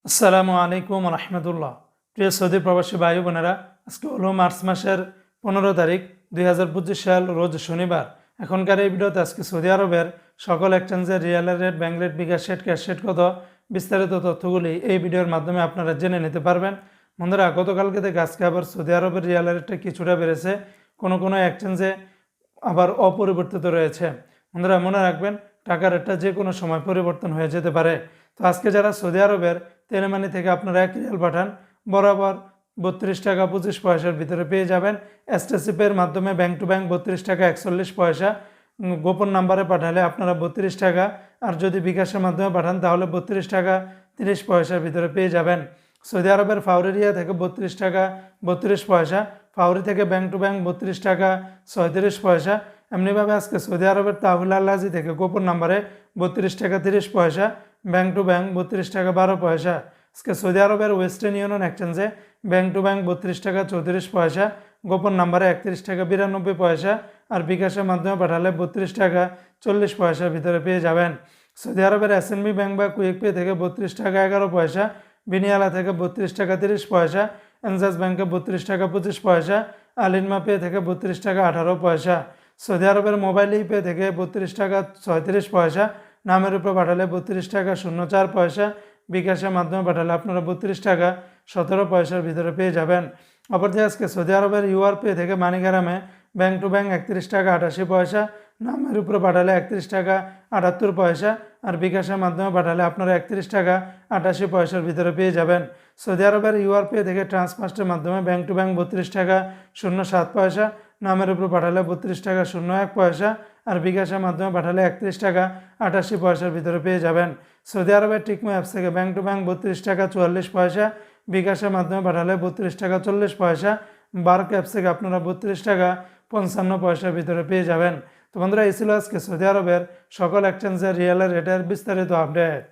আসসালামু আলাইকুম রহমতুল্লাহ। প্রিয় সৌদি প্রবাসী ভাই বোনেরা, আজকে হলো মার্চ মাসের 15 তারিখ 2025 সাল, রোজ শনিবার। এখনকার এই ভিডিওতে আজকে সৌদি আরবের সকল এক্সচেঞ্জের রিয়ালের রেট, ব্যাংক রেট, বিকাশ রেট, ক্যাশ রেট কত, বিস্তারিত তথ্যগুলি এই ভিডিওর মাধ্যমে আপনারা জেনে নিতে পারবেন। বন্ধুরা, গতকালকে থেকে আজকে আবার সৌদি আরবের রিয়ালের রেটটা কিছুটা বেড়েছে, কোনো কোনো এক্সচেঞ্জে আবার অপরিবর্তিত রয়েছে। বন্ধুরা, মনে রাখবেন টাকার রেটটা যে কোনো সময় পরিবর্তন হয়ে যেতে পারে। তো আজকে যারা সৌদি আরবের তেলেমানি থেকে আপনারা 1 রিয়াল পাঠান, বরাবর 32 টাকা 25 পয়সার ভিতরে পেয়ে যাবেন। এসটিসি পের মাধ্যমে ব্যাংক টু ব্যাংক 32 টাকা 41 পয়সা, গোপন নাম্বারে পাঠালে আপনারা 32 টাকা, আর যদি বিকাশের মাধ্যমে পাঠান তাহলে 32 টাকা 30 পয়সার ভিতরে পেয়ে যাবেন। সৌদি আরবের ফাউরেরিয়া থেকে 32 টাকা 32 পয়সা, ফাউরি থেকে ব্যাংক টু ব্যাংক 32 টাকা 37 পয়সা। এমনিভাবে আজকে সৌদি আরবের তাহুল আল্লাজি থেকে গোপন নাম্বারে 32 টাকা 30 পয়সা, ব্যাংক টু ব্যাংক 32 টাকা 12 পয়সা। আজকে সৌদি আরবের ওয়েস্টার্ন ইউনিয়ন এক্সচেঞ্জে ব্যাংক টু ব্যাংক 32 টাকা 34 পয়সা, গোপন নাম্বারে 31 টাকা 92 পয়সা, আর বিকাশের মাধ্যমে পাঠালে 32 টাকা 40 পয়সার ভিতরে পেয়ে যাবেন। সৌদি আরবের এসএনবি ব্যাংক বা কুইক পে থেকে 32 টাকা 11 পয়সা, বিনিয়ালা থেকে 32 টাকা 30 পয়সা, এনজাস ব্যাংকে 32 টাকা 25 পয়সা, আলিনমা পে থেকে 32 টাকা 18 পয়সা। সৌদি আরবের মোবাইল পে থেকে 32 টাকা 36 পয়সা, নামের উপরে পাঠালে 32 টাকা 04 পয়সা, বিকাশের মাধ্যমে পাঠালে আপনারা 32 টাকা 17 পয়সার ভিতরে পেয়ে যাবেন। অপরদিকে আজকে সৌদি আরবের ইউআর পে থেকে মানিগ্রামে ব্যাংক টু ব্যাংক 31 টাকা 88 পয়সা, নামের উপরে পাঠালে 31 টাকা 78 পয়সা, আর বিকাশের মাধ্যমে পাঠালে আপনারা 31 টাকা 88 পয়সার ভিতরে পেয়ে যাবেন। সৌদি আরবের ইউআর পে থেকে ট্রান্সফার্স্টের মাধ্যমে ব্যাংক টু ব্যাংক 32 টাকা 07 পয়সা, নামের উপর পাঠালে 32 টাকা 01 পয়সা, আর বিকাশের মাধ্যমে পাঠালে 31 টাকা 88 পয়সার ভিতরে পেয়ে যাবেন। সৌদি আরবের টিকমো অ্যাপস থেকে ব্যাংক টু ব্যাংক 32 টাকা 44 পয়সা, বিকাশের মাধ্যমে পাঠালে 32 টাকা 40 পয়সা, বার্ক অ্যাপস থেকে আপনারা 32 টাকা 55 পয়সার ভিতরে পেয়ে যাবেন। তো বন্ধুরা, এই ছিল আজকে সৌদি আরবের সকল এক্সচেঞ্জের রিয়েলের রেটের বিস্তারিত আপডেট।